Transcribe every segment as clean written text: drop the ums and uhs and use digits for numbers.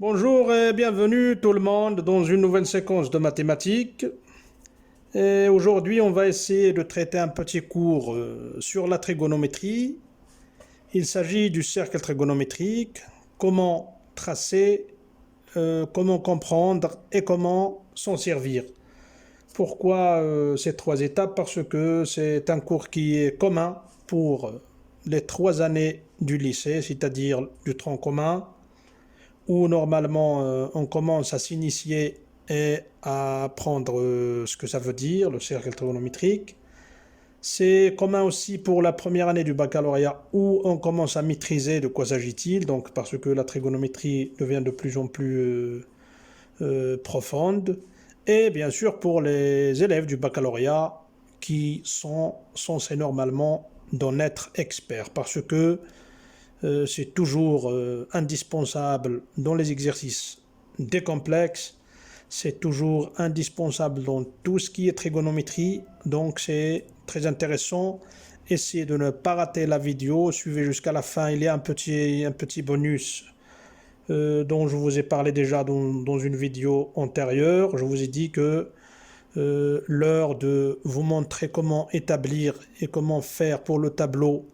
Bonjour et bienvenue tout le monde dans une nouvelle séquence de mathématiques. Et aujourd'hui, on va essayer de traiter un petit cours sur la trigonométrie. Il s'agit du cercle trigonométrique, comment tracer, comment comprendre et comment s'en servir. Pourquoi ces trois étapes? Parce que c'est un cours qui est commun pour les 3 années du lycée, c'est-à-dire du tronc commun, où normalement on commence à s'initier et à apprendre ce que ça veut dire, le cercle trigonométrique. C'est commun aussi pour la première année du baccalauréat où on commence à maîtriser de quoi s'agit-il, donc parce que la trigonométrie devient de plus en plus profonde. Et bien sûr pour les élèves du baccalauréat qui sont censés normalement d'en être experts, parce que c'est toujours indispensable dans les exercices des complexes, c'est toujours indispensable dans tout ce qui est trigonométrie, donc c'est très intéressant. Essayez de ne pas rater la vidéo, suivez jusqu'à la fin, il y a un petit bonus dont je vous ai parlé déjà dans une vidéo antérieure. Je vous ai dit que l'heure de vous montrer comment établir et comment faire pour le tableau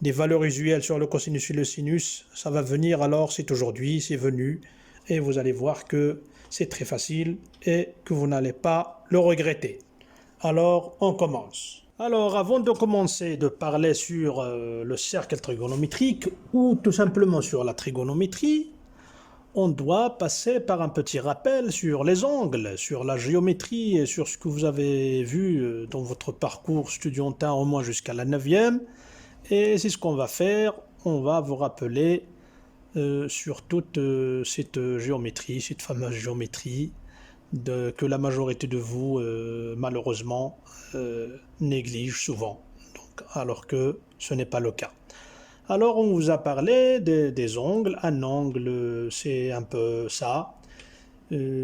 des valeurs usuelles sur le cosinus et le sinus, ça va venir, alors c'est aujourd'hui, c'est venu, et vous allez voir que c'est très facile et que vous n'allez pas le regretter. Alors, on commence. Alors, avant de commencer de parler sur le cercle trigonométrique ou tout simplement sur la trigonométrie, on doit passer par un petit rappel sur les angles, sur la géométrie et sur ce que vous avez vu dans votre parcours studientin au moins jusqu'à la 9e. Et c'est ce qu'on va faire, on va vous rappeler sur toute cette géométrie, cette fameuse géométrie que la majorité de vous, malheureusement, néglige souvent, donc, alors que ce n'est pas le cas. Alors on vous a parlé des angles. Un angle, c'est un peu ça.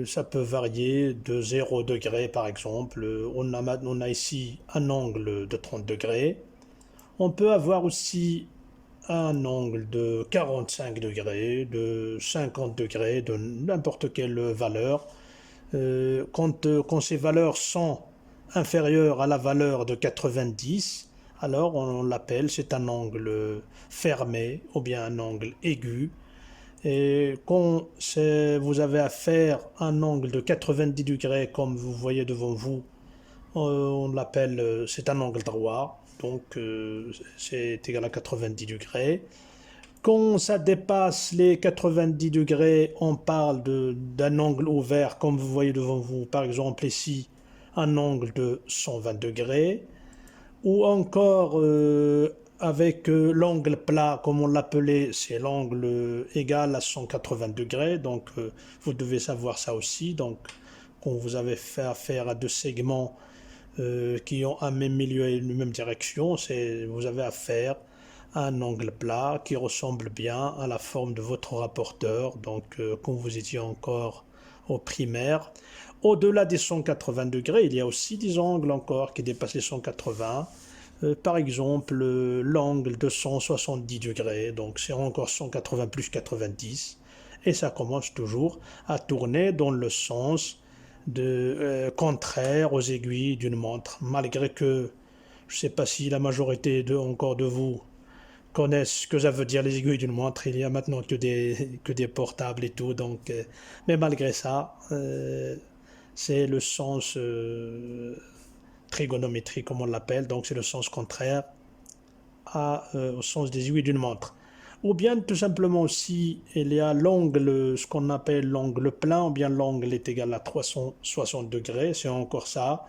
Ça peut varier de 0 degré par exemple. On a ici un angle de 30 degrés. On peut avoir aussi un angle de 45 degrés, de 50 degrés, de n'importe quelle valeur. Quand ces valeurs sont inférieures à la valeur de 90, alors on l'appelle, c'est un angle fermé ou bien un angle aigu. Et quand vous avez affaire à un angle de 90 degrés, comme vous voyez devant vous, on l'appelle, c'est un angle droit, donc c'est égal à 90 degrés. Quand ça dépasse les 90 degrés, on parle d'un angle ouvert, comme vous voyez devant vous, par exemple ici, un angle de 120 degrés, ou encore avec l'angle plat, comme on l'appelait, c'est l'angle égal à 180 degrés, donc vous devez savoir ça aussi. Donc quand vous avez fait affaire à deux segments qui ont un même milieu et une même direction, vous avez affaire à un angle plat qui ressemble bien à la forme de votre rapporteur, donc quand vous étiez encore au primaire. Au-delà des 180 degrés, il y a aussi des angles encore qui dépassent les 180. Par exemple, l'angle de 170 degrés, donc c'est encore 180 plus 90, et ça commence toujours à tourner dans le sens contraire aux aiguilles d'une montre, malgré que je ne sais pas si la majorité encore de vous connaissent ce que ça veut dire les aiguilles d'une montre. Il y a maintenant que des portables et tout, donc, mais malgré ça, c'est le sens trigonométrique comme on l'appelle, donc c'est le sens contraire au sens des aiguilles d'une montre. Ou bien tout simplement aussi, il y a l'angle, ce qu'on appelle l'angle plein, ou bien l'angle est égal à 360 degrés, c'est encore ça.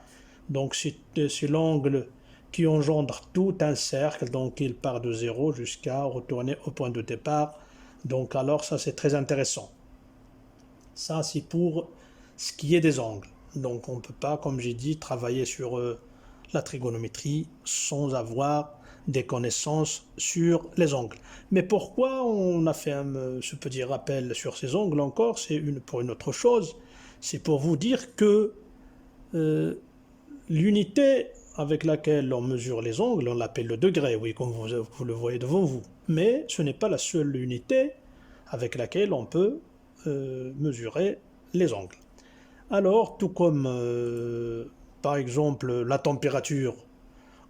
Donc c'est l'angle qui engendre tout un cercle, donc il part de 0 jusqu'à retourner au point de départ. Donc alors ça c'est très intéressant. Ça c'est pour ce qui est des angles. Donc on ne peut pas, comme j'ai dit, travailler sur la trigonométrie sans avoir des connaissances sur les angles. Mais pourquoi on a fait ce petit rappel sur ces angles encore? C'est pour une autre chose. C'est pour vous dire que l'unité avec laquelle on mesure les angles, on l'appelle le degré, oui, comme vous le voyez devant vous. Mais ce n'est pas la seule unité avec laquelle on peut mesurer les angles. Alors, tout comme par exemple la température,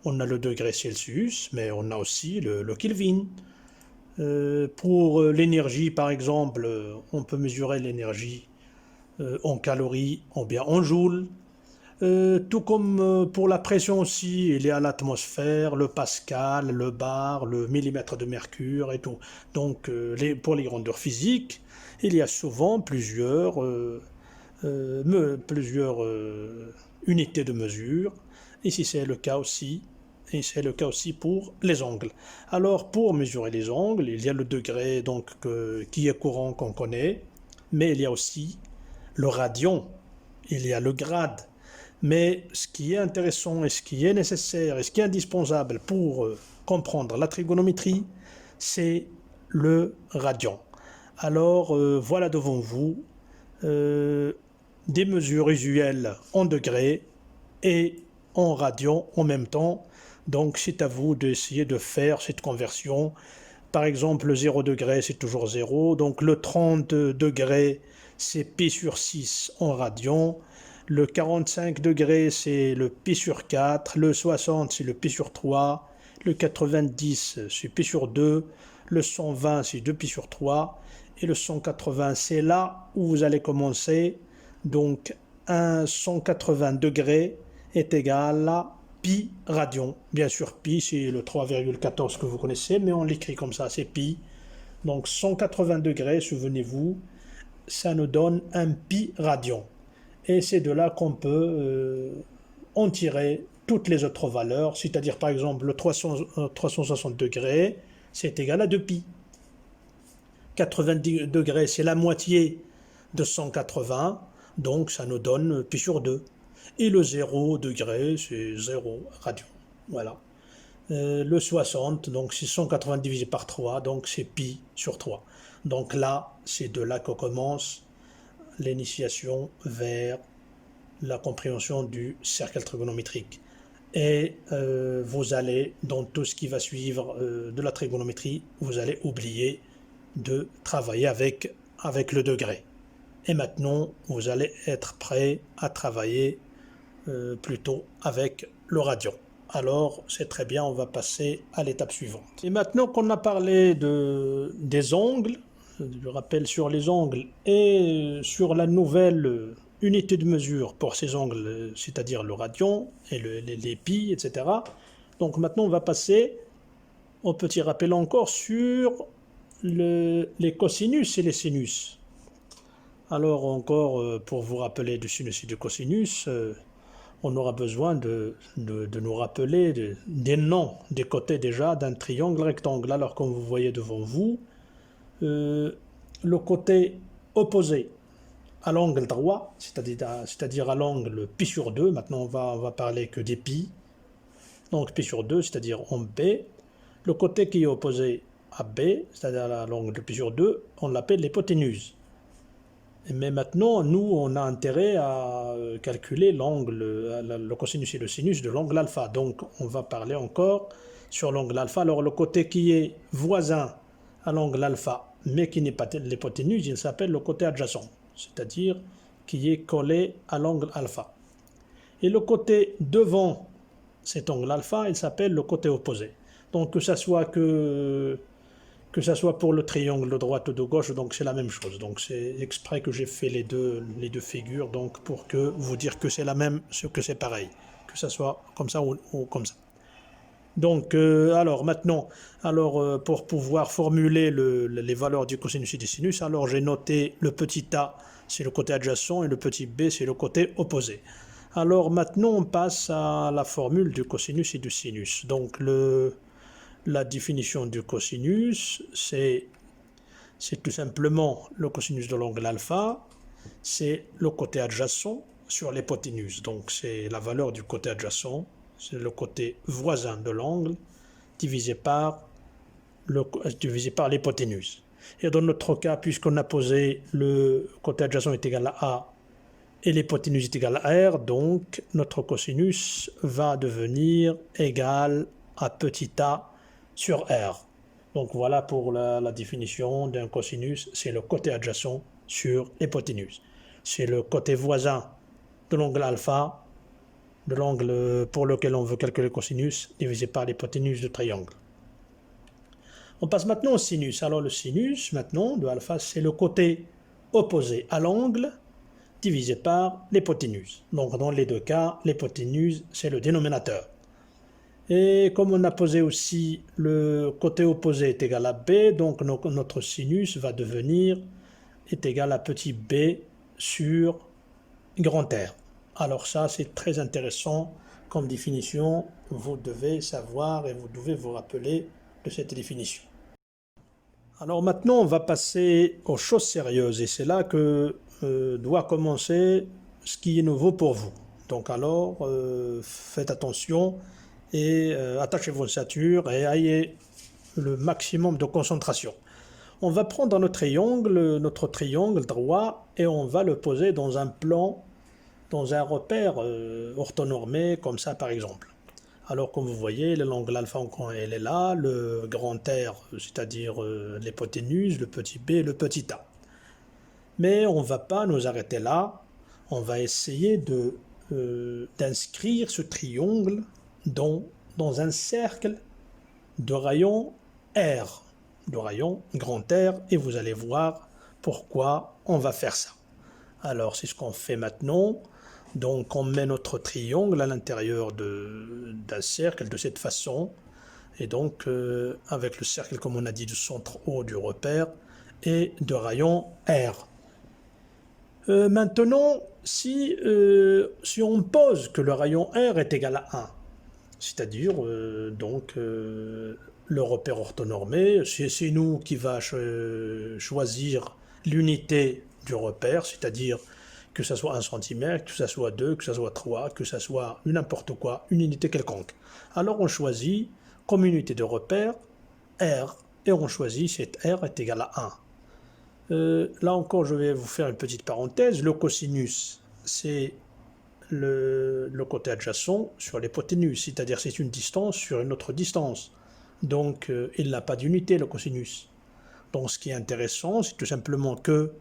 on a le degré Celsius, mais on a aussi le Kelvin. Pour l'énergie, par exemple, on peut mesurer l'énergie en calories ou bien en joules. Tout comme pour la pression aussi, il y a l'atmosphère, le pascal, le bar, le millimètre de mercure et tout. Donc pour les grandeurs physiques, il y a souvent plusieurs unités de mesure. Ici c'est le cas aussi. Et c'est le cas aussi pour les angles. Alors pour mesurer les angles, il y a le degré donc qui est courant qu'on connaît, mais il y a aussi le radian, il y a le grade. Mais ce qui est intéressant et ce qui est nécessaire et ce qui est indispensable pour comprendre la trigonométrie, c'est le radian. Alors voilà devant vous des mesures usuelles en degrés et en radian en même temps. Donc c'est à vous d'essayer de faire cette conversion. Par exemple, le 0 degré, c'est toujours 0. Donc le 30 degrés, c'est pi sur 6 en radian. Le 45 degrés, c'est le pi sur 4. Le 60, c'est le pi sur 3. Le 90, c'est pi sur 2. Le 120, c'est 2 pi sur 3. Et le 180, c'est là où vous allez commencer. Donc un 180 degrés est égal à pi radian. Bien sûr, pi, c'est le 3,14 que vous connaissez, mais on l'écrit comme ça, c'est pi. Donc 180 degrés, souvenez-vous, ça nous donne un pi radian. Et c'est de là qu'on peut en tirer toutes les autres valeurs, c'est-à-dire par exemple le 360 degrés, c'est égal à 2 pi. 90 degrés, c'est la moitié de 180, donc ça nous donne pi sur 2. Et le 0 degré, c'est 0 radian. Voilà. Le 60, donc c'est 180 divisé par 3, donc c'est pi sur 3. Donc là, c'est de là que commence l'initiation vers la compréhension du cercle trigonométrique. Et vous allez, dans tout ce qui va suivre de la trigonométrie, vous allez oublier de travailler avec le degré. Et maintenant, vous allez être prêt à travailler plutôt avec le radian. Alors, c'est très bien, on va passer à l'étape suivante. Et maintenant qu'on a parlé des angles, je rappelle sur les angles et sur la nouvelle unité de mesure pour ces angles, c'est-à-dire le radian et les pi, etc. Donc maintenant, on va passer au petit rappel encore sur les cosinus et les sinus. Alors encore, pour vous rappeler du sinus et du cosinus, on aura besoin de nous rappeler des noms des côtés déjà d'un triangle rectangle. Alors comme vous voyez devant vous, le côté opposé à l'angle droit, c'est-à-dire à l'angle pi sur 2, maintenant on va parler que des pi, donc pi sur 2, c'est-à-dire en B, le côté qui est opposé à B, c'est-à-dire à l'angle pi sur 2, on l'appelle l'hypoténuse. Mais maintenant, nous, on a intérêt à calculer l'angle, le cosinus et le sinus de l'angle alpha. Donc, on va parler encore sur l'angle alpha. Alors, le côté qui est voisin à l'angle alpha, mais qui n'est pas l'hypoténuse, il s'appelle le côté adjacent, c'est-à-dire qui est collé à l'angle alpha. Et le côté devant cet angle alpha, il s'appelle le côté opposé. Donc, que ça soit pour le triangle de droite ou de gauche, donc c'est la même chose. Donc c'est exprès que j'ai fait les deux figures, donc pour que vous dire que c'est la même, que c'est pareil, que ça soit comme ça ou comme ça. Donc alors maintenant, pour pouvoir formuler les valeurs du cosinus et du sinus, alors j'ai noté le petit a, c'est le côté adjacent, et le petit b, c'est le côté opposé. Alors maintenant, on passe à la formule du cosinus et du sinus. Donc la définition du cosinus, c'est tout simplement le cosinus de l'angle alpha, c'est le côté adjacent sur l'hypoténuse. Donc c'est la valeur du côté adjacent, c'est le côté voisin de l'angle divisé par l'hypoténuse. Et dans notre cas, puisqu'on a posé le côté adjacent est égal à A et l'hypoténuse est égale à R, donc notre cosinus va devenir égal à petit a sur R. Donc voilà pour la définition d'un cosinus, c'est le côté adjacent sur l'hypoténuse. C'est le côté voisin de l'angle alpha, de l'angle pour lequel on veut calculer le cosinus, divisé par l'hypoténuse du triangle. On passe maintenant au sinus. Alors le sinus, maintenant, de alpha, c'est le côté opposé à l'angle, divisé par l'hypoténuse. Donc dans les deux cas, l'hypoténuse, c'est le dénominateur. Et comme on a posé aussi le côté opposé est égal à b, donc notre sinus va devenir est égal à petit b sur grand R. Alors ça, c'est très intéressant comme définition. Vous devez savoir et vous devez vous rappeler de cette définition. Alors maintenant, on va passer aux choses sérieuses et c'est là que doit commencer ce qui est nouveau pour vous. Donc alors, faites attention et attachez vos ceintures et ayez le maximum de concentration. On va prendre notre triangle droit et on va le poser dans un plan, dans un repère orthonormé comme ça par exemple. Alors comme vous voyez, l'angle alpha, elle est là, le grand R, c'est-à-dire l'hypoténuse, le petit b, le petit a. Mais on ne va pas nous arrêter là, on va essayer d'inscrire ce triangle dans un cercle de rayon R, de rayon grand R, et vous allez voir pourquoi on va faire ça. Alors c'est ce qu'on fait maintenant. Donc on met notre triangle à l'intérieur d'un cercle de cette façon, et donc avec le cercle comme on a dit du centre O du repère et de rayon R. Maintenant, si on pose que le rayon R est égal à 1, c'est-à-dire le repère orthonormé, c'est nous qui va choisir l'unité du repère, c'est-à-dire que ce soit 1 cm, que ce soit 2, que ce soit 3, que ce soit n'importe quoi, une unité quelconque. Alors on choisit comme unité de repère R, et on choisit cette R est égal à 1. Là encore, je vais vous faire une petite parenthèse. Le cosinus, c'est le côté adjacent sur l'hypoténuse, c'est-à-dire c'est une distance sur une autre distance. Donc il n'a pas d'unité, le cosinus. Donc ce qui est intéressant, c'est tout simplement que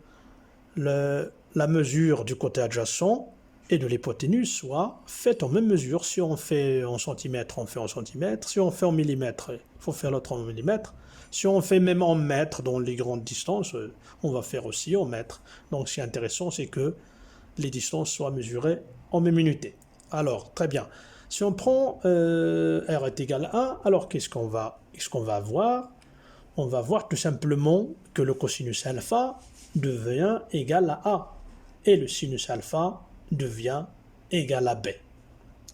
la mesure du côté adjacent et de l'hypoténuse soit faite en même mesure. Si on fait en centimètres, on fait en centimètres. Si on fait en millimètres, il faut faire l'autre en millimètres. Si on fait même en mètres dans les grandes distances, on va faire aussi en mètres. Donc ce qui est intéressant, c'est que les distances soient mesurées en même unité. Alors, très bien. Si on prend R est égal à 1, alors qu'est-ce qu'on va avoir? On va voir tout simplement que le cosinus alpha devient égal à A et le sinus alpha devient égal à B.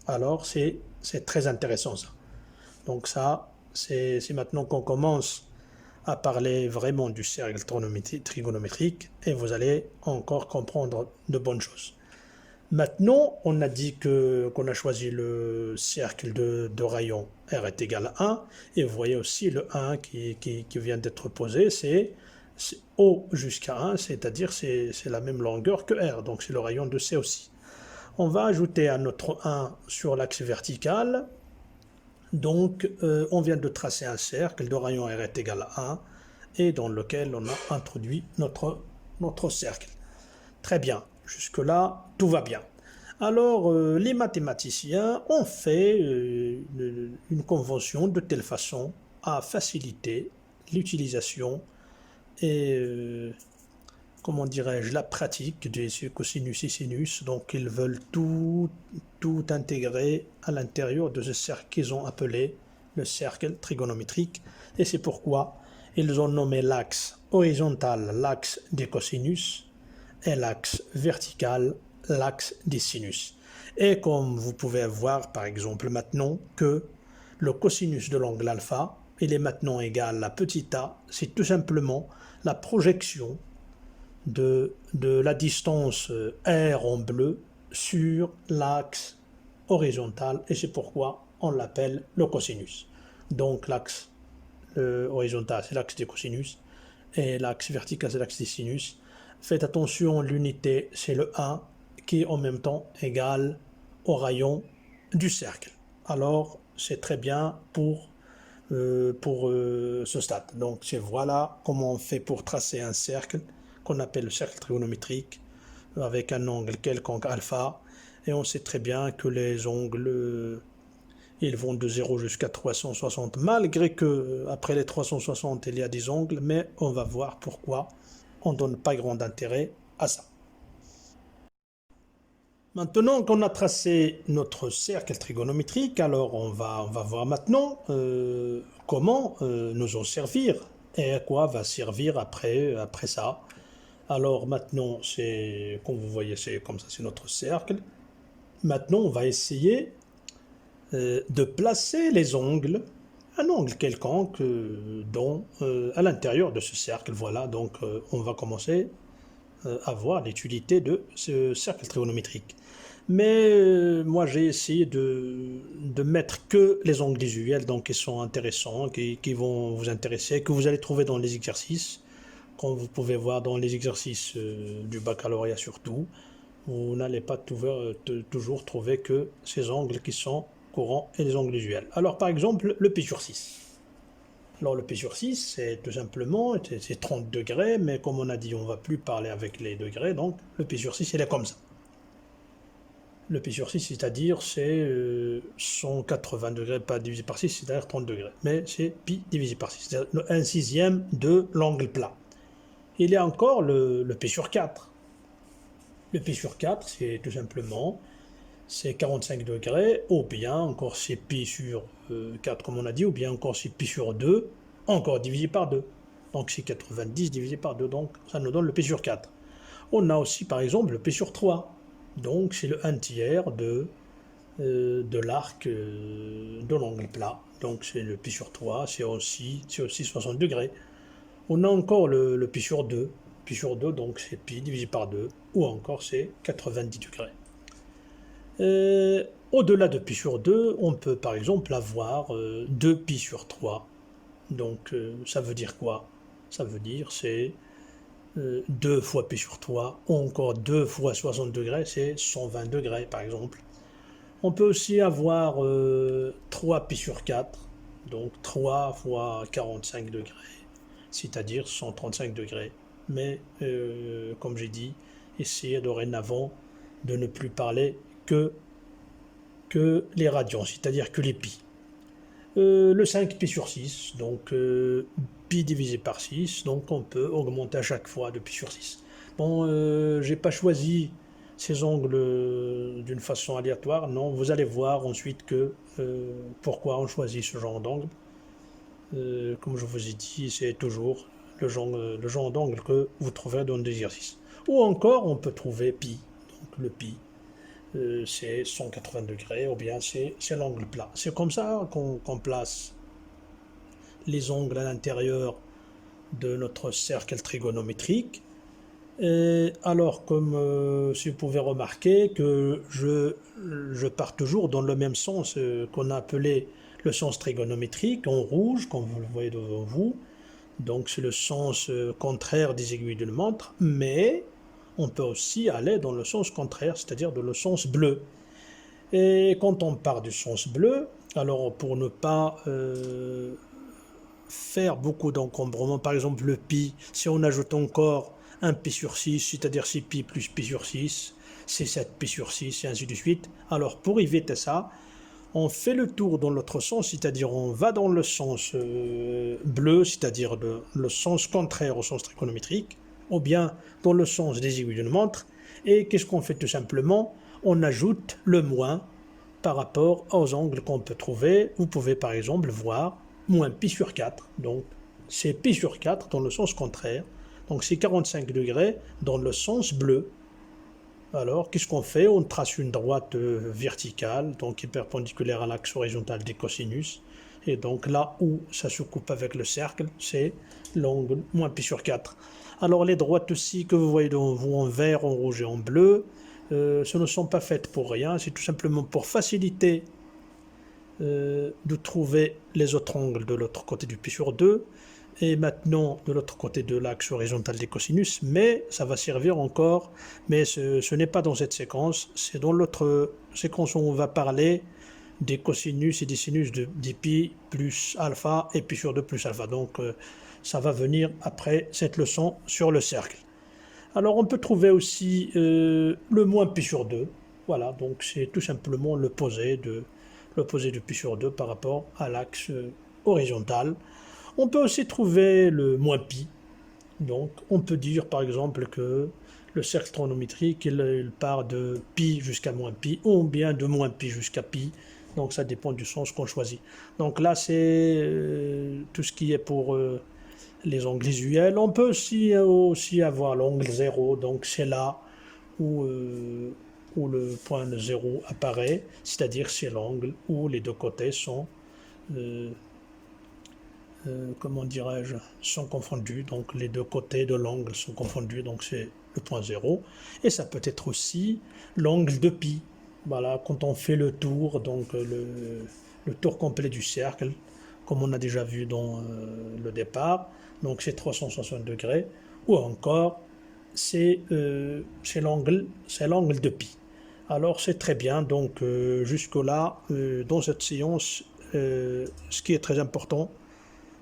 Alors c'est très intéressant ça. Donc ça, c'est maintenant qu'on commence à parler vraiment du cercle trigonométrique et vous allez encore comprendre de bonnes choses. Maintenant, on a dit qu'on a choisi le cercle de rayon R est égal à 1 et vous voyez aussi le 1 qui vient d'être posé, c'est O jusqu'à 1, c'est-à-dire c'est la même longueur que R, donc c'est le rayon de C aussi. On va ajouter à notre 1 sur l'axe vertical, donc on vient de tracer un cercle de rayon R est égal à 1 et dans lequel on a introduit notre cercle. Très bien, jusque-là, tout va bien. Alors, les mathématiciens ont fait une convention de telle façon à faciliter l'utilisation et, comment dirais-je, la pratique des cosinus et sinus. Donc, ils veulent tout intégrer à l'intérieur de ce cercle qu'ils ont appelé le cercle trigonométrique. Et c'est pourquoi ils ont nommé l'axe horizontal l'axe des cosinus et l'axe vertical l'axe des sinus. Et comme vous pouvez voir par exemple maintenant que le cosinus de l'angle alpha, il est maintenant égal à petit a, c'est tout simplement la projection de la distance R en bleu sur l'axe horizontal et c'est pourquoi on l'appelle le cosinus. Donc l'axe horizontal c'est l'axe des cosinus et l'axe vertical c'est l'axe des sinus. Faites attention, l'unité c'est le 1 qui est en même temps égal au rayon du cercle. Alors c'est très bien pour ce stade. Donc voilà comment on fait pour tracer un cercle qu'on appelle le cercle trigonométrique, avec un angle quelconque alpha, et on sait très bien que les angles, ils vont de 0 jusqu'à 360, malgré que après les 360, il y a des angles, mais on va voir pourquoi on ne donne pas grand intérêt à ça. Maintenant qu'on a tracé notre cercle trigonométrique, alors on va voir maintenant comment nous en servir et à quoi va servir après ça. Alors maintenant, c'est comme vous voyez, c'est comme ça, c'est notre cercle. Maintenant, on va essayer de placer les angles, un angle quelconque à l'intérieur de ce cercle. Voilà, donc on va commencer à voir l'utilité de ce cercle trigonométrique. Mais moi, j'ai essayé de mettre que les angles usuels, donc qui sont intéressants, qui vont vous intéresser, que vous allez trouver dans les exercices, comme vous pouvez voir dans les exercices du baccalauréat surtout. Vous n'allez pas toujours trouver que ces angles qui sont courants et les angles usuels. Alors par exemple, le pi sur 6. Alors le pi sur 6, c'est tout simplement, c'est 30 degrés, mais comme on a dit, on ne va plus parler avec les degrés, donc le pi sur 6, il est comme ça. Le pi sur 6, c'est-à-dire c'est 180 degrés, pas divisé par 6, c'est-à-dire 30 degrés. Mais c'est pi divisé par 6, c'est-à-dire 1/6 de l'angle plat. Il y a encore le pi sur 4. Le pi sur 4, c'est tout simplement c'est 45 degrés, ou bien encore c'est pi sur 4 comme on a dit, ou bien encore c'est pi sur 2, encore divisé par 2. Donc c'est 90 divisé par 2, donc ça nous donne le pi sur 4. On a aussi par exemple le pi sur 3. Donc c'est le 1/3 de l'arc de l'angle plat. Donc c'est le pi sur 3, c'est aussi 60 degrés. On a encore le pi sur 2. Pi sur 2, donc c'est pi divisé par 2. Ou encore c'est 90 degrés. Au-delà de pi sur 2, on peut par exemple avoir 2 pi sur 3. Donc ça veut dire quoi? Ça veut dire c'est 2 fois pi sur 3, ou encore 2 fois 60 degrés, c'est 120 degrés par exemple. On peut aussi avoir 3 pi sur 4, donc 3 fois 45 degrés, c'est-à-dire 135 degrés. Mais comme j'ai dit, essayez dorénavant de ne plus parler que les radians, c'est-à-dire que les pi. Le 5 pi sur 6, donc pi divisé par 6, donc on peut augmenter à chaque fois de pi sur 6. Bon, j'ai pas choisi ces angles d'une façon aléatoire, non, vous allez voir ensuite pourquoi on choisit ce genre d'angle. Comme je vous ai dit, c'est toujours le genre d'angle que vous trouverez dans l'exercice. Ou encore, on peut trouver pi, donc le pi. C'est 180 degrés, ou bien c'est l'angle plat. C'est comme ça qu'on place les angles à l'intérieur de notre cercle trigonométrique. Et alors, comme si vous pouvez remarquer que je pars toujours dans le même sens qu'on a appelé le sens trigonométrique, en rouge, comme vous le voyez devant vous. Donc c'est le sens contraire des aiguilles d'une montre, mais on peut aussi aller dans le sens contraire, c'est-à-dire dans le sens bleu. Et quand on part du sens bleu, alors pour ne pas faire beaucoup d'encombrement, par exemple le pi, si on ajoute encore un pi sur 6, c'est-à-dire 6 pi plus pi sur 6, c'est 7 pi sur 6, et ainsi de suite. Alors pour éviter ça, on fait le tour dans l'autre sens, c'est-à-dire on va dans le sens bleu, c'est-à-dire le sens contraire au sens trigonométrique, ou bien dans le sens des aiguilles d'une montre, et qu'est-ce qu'on fait tout simplement? On ajoute le moins par rapport aux angles qu'on peut trouver. Vous pouvez par exemple voir moins pi sur 4, donc c'est pi sur 4 dans le sens contraire, donc c'est 45 degrés dans le sens bleu. Alors, qu'est-ce qu'on fait? On trace une droite verticale, donc qui est perpendiculaire à l'axe horizontal des cosinus. Et donc là où ça se coupe avec le cercle, c'est l'angle moins pi sur 4. Alors les droites aussi que vous voyez devant vous en vert, en rouge et en bleu, ce ne sont pas faites pour rien, c'est tout simplement pour faciliter de trouver les autres angles de l'autre côté du pi sur 2. Et maintenant de l'autre côté de l'axe horizontal des cosinus, mais ça va servir encore, mais ce n'est pas dans cette séquence, c'est dans l'autre séquence où on va parler des cosinus et des sinus des pi plus alpha et pi sur 2 plus alpha. Donc ça va venir après cette leçon sur le cercle. Alors on peut trouver aussi le moins pi sur 2. Voilà, donc c'est tout simplement l'opposé de pi sur 2 par rapport à l'axe horizontal. On peut aussi trouver le moins pi. Donc on peut dire par exemple que le cercle trigonométrique il part de pi jusqu'à moins pi ou bien de moins pi jusqu'à pi. Donc ça dépend du sens qu'on choisit. Donc là c'est tout ce qui est pour les angles usuels. On peut aussi avoir l'angle 0, donc c'est là où le point 0 apparaît, c'est-à-dire c'est l'angle où les deux côtés sont, comment dirais-je, sont confondus, donc les deux côtés de l'angle sont confondus, donc c'est le point 0. Et ça peut être aussi l'angle de pi. Voilà, quand on fait le tour, donc le tour complet du cercle, comme on a déjà vu dans le départ, donc c'est 360 degrés, ou encore c'est l'angle de pi. Alors c'est très bien, donc jusque-là, dans cette séance, ce qui est très important,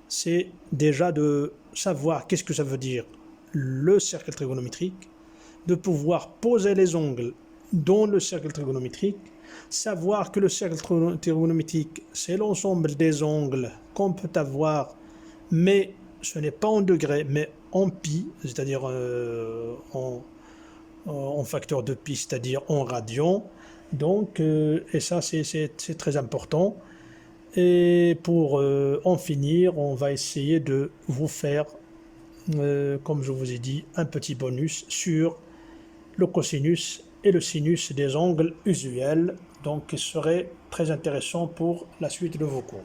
c'est déjà de savoir qu'est-ce que ça veut dire le cercle trigonométrique, de pouvoir poser les angles dans le cercle trigonométrique, savoir que le cercle trigonométrique, c'est l'ensemble des angles qu'on peut avoir, mais ce n'est pas en degrés, mais en pi, c'est-à-dire en facteur de pi, c'est-à-dire en radian. Donc, et ça, c'est très important. Et pour en finir, on va essayer de vous faire, comme je vous ai dit, un petit bonus sur le cosinus et le sinus des angles usuels, donc qui serait très intéressant pour la suite de vos cours.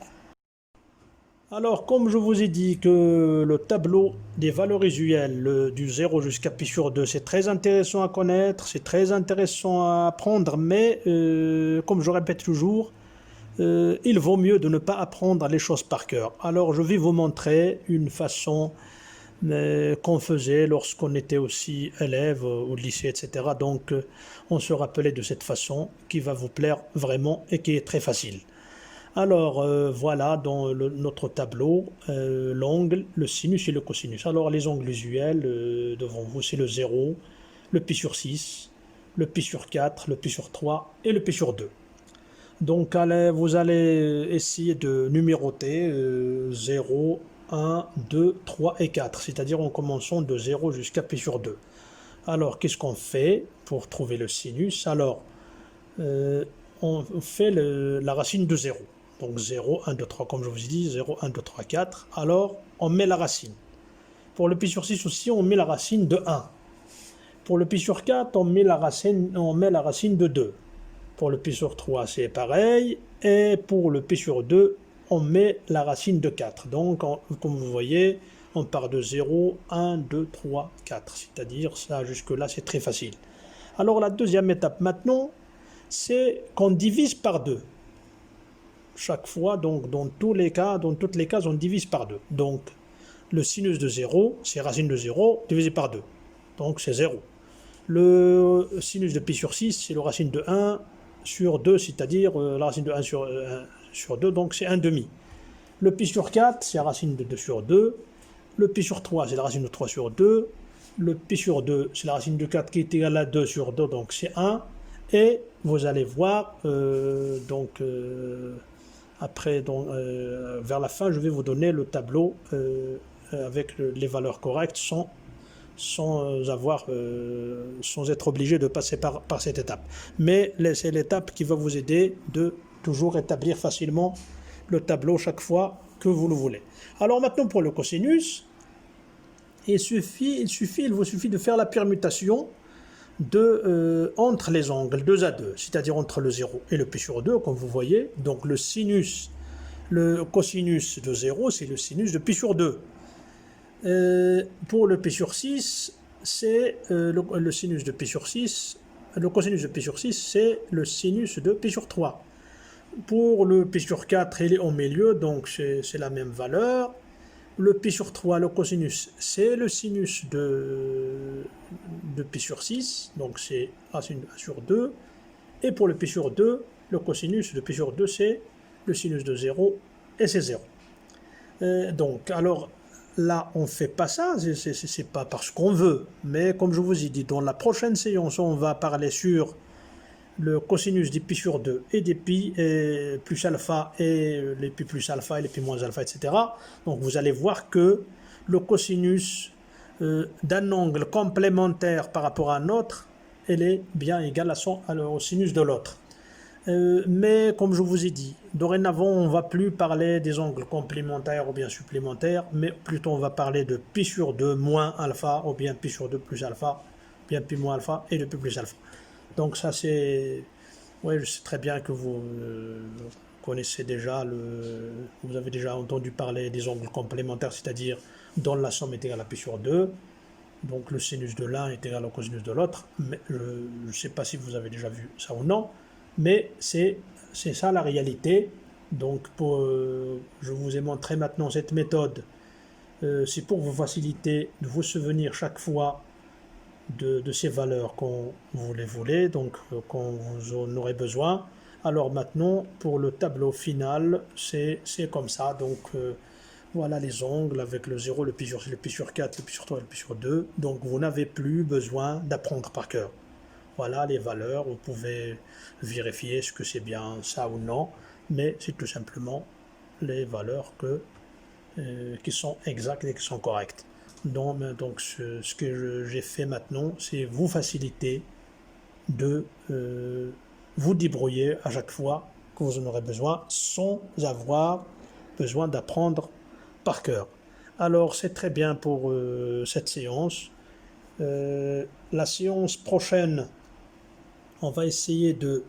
Alors, comme je vous ai dit que le tableau des valeurs usuelles du 0 jusqu'à pi sur 2, c'est très intéressant à connaître, c'est très intéressant à apprendre, mais comme je répète toujours, il vaut mieux de ne pas apprendre les choses par cœur. Alors, je vais vous montrer une façon qu'on faisait lorsqu'on était aussi élève au lycée, etc. Donc, on se rappelait de cette façon qui va vous plaire vraiment et qui est très facile. Alors, voilà dans notre tableau, l'angle, le sinus et le cosinus. Alors, les angles usuels devant vous, c'est le 0, le pi sur 6, le pi sur 4, le pi sur 3 et le pi sur 2. Donc, vous allez essayer de numéroter 0, 1, 2, 3 et 4, c'est-à-dire en commençant de 0 jusqu'à pi sur 2. Alors, qu'est-ce qu'on fait pour trouver le sinus? Alors, on fait la racine de 0. Donc 0, 1, 2, 3, comme je vous ai dit, 0, 1, 2, 3, 4. Alors, on met la racine. Pour le pi sur 6 aussi, on met la racine de 1. Pour le pi sur 4, on met la racine de 2. Pour le pi sur 3, c'est pareil. Et pour le pi sur 2, on met la racine de 4. Donc, comme vous voyez, on part de 0, 1, 2, 3, 4. C'est-à-dire, ça, jusque-là, c'est très facile. Alors, la deuxième étape maintenant, c'est qu'on divise par 2. Chaque fois, donc dans toutes les cases, on divise par 2. Donc, le sinus de 0, c'est racine de 0 divisé par 2. Donc, c'est 0. Le sinus de pi sur 6, c'est le racine de 1 sur 2, c'est-à-dire la racine de 1 sur 2, donc c'est 1 demi. Le pi sur 4, c'est la racine de 2 sur 2. Le pi sur 3, c'est la racine de 3 sur 2. Le pi sur 2, c'est la racine de 4 qui est égale à 2 sur 2, donc c'est 1. Et vous allez voir, après, vers la fin, je vais vous donner le tableau avec les valeurs correctes sans être obligé de passer par cette étape. Mais c'est l'étape qui va vous aider de toujours établir facilement le tableau chaque fois que vous le voulez. Alors maintenant pour le cosinus, il vous suffit de faire la permutation entre les angles 2 à 2, c'est-à-dire entre le 0 et le pi sur 2, comme vous voyez. Donc le cosinus de 0, c'est le sinus de pi sur 2. Pour le pi sur 6, c'est le sinus de pi sur 6. Le cosinus de pi sur 6, c'est le sinus de pi sur 3. Pour le pi sur 4, il est au milieu, donc c'est la même valeur. Le pi sur 3, le cosinus, c'est le sinus de pi sur 6, donc c'est racine de 1 sur 2. Et pour le pi sur 2, le cosinus de pi sur 2, c'est le sinus de 0, et c'est 0. Donc, alors, là, on ne fait pas ça, c'est pas parce qu'on veut. Mais comme je vous ai dit, dans la prochaine séance, on va parler sur le cosinus des pi sur 2 et des pi et plus alpha et les pi plus alpha et les pi moins alpha, etc. Donc vous allez voir que le cosinus d'un angle complémentaire par rapport à un autre, elle est bien égale au sinus de l'autre. Mais comme je vous ai dit, dorénavant on ne va plus parler des angles complémentaires ou bien supplémentaires, mais plutôt on va parler de pi sur 2 moins alpha ou bien pi sur 2 plus alpha, bien pi moins alpha et de pi plus alpha. Donc ça c'est... Oui, je sais très bien que vous connaissez déjà vous avez déjà entendu parler des angles complémentaires, c'est-à-dire dont la somme est égale à pi sur 2. Donc le sinus de l'un est égal au cosinus de l'autre. Mais je ne sais pas si vous avez déjà vu ça ou non, mais c'est ça la réalité. Donc je vous ai montré maintenant cette méthode. C'est pour vous faciliter de vous souvenir chaque fois de ces valeurs quand vous les voulez, donc quand vous en aurez besoin. Alors maintenant, pour le tableau final, c'est comme ça. Donc voilà les angles avec le 0, le pi sur 4, le pi sur 3 et le pi sur 2. Donc vous n'avez plus besoin d'apprendre par cœur. Voilà les valeurs, vous pouvez vérifier ce que c'est bien ça ou non, mais c'est tout simplement les valeurs qui sont exactes et qui sont correctes. Donc ce que j'ai fait maintenant, c'est vous faciliter de vous débrouiller à chaque fois que vous en aurez besoin, sans avoir besoin d'apprendre par cœur. Alors c'est très bien pour cette séance. La séance prochaine, on va essayer de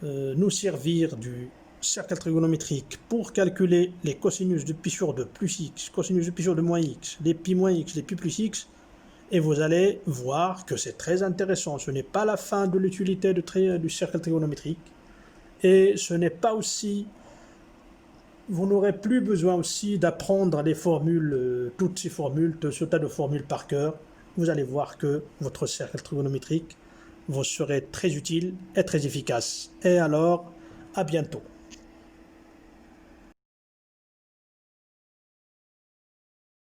nous servir du cercle trigonométrique pour calculer les cosinus de pi sur 2 plus x, cosinus de pi sur 2 moins x, les pi moins x, les pi plus x, et vous allez voir que c'est très intéressant. Ce n'est pas la fin de l'utilité du cercle trigonométrique, et ce n'est pas aussi... Vous n'aurez plus besoin aussi d'apprendre les formules, toutes ces formules, ce tas de formules par cœur. Vous allez voir que votre cercle trigonométrique vous serez très utile et très efficace. Et alors, à bientôt.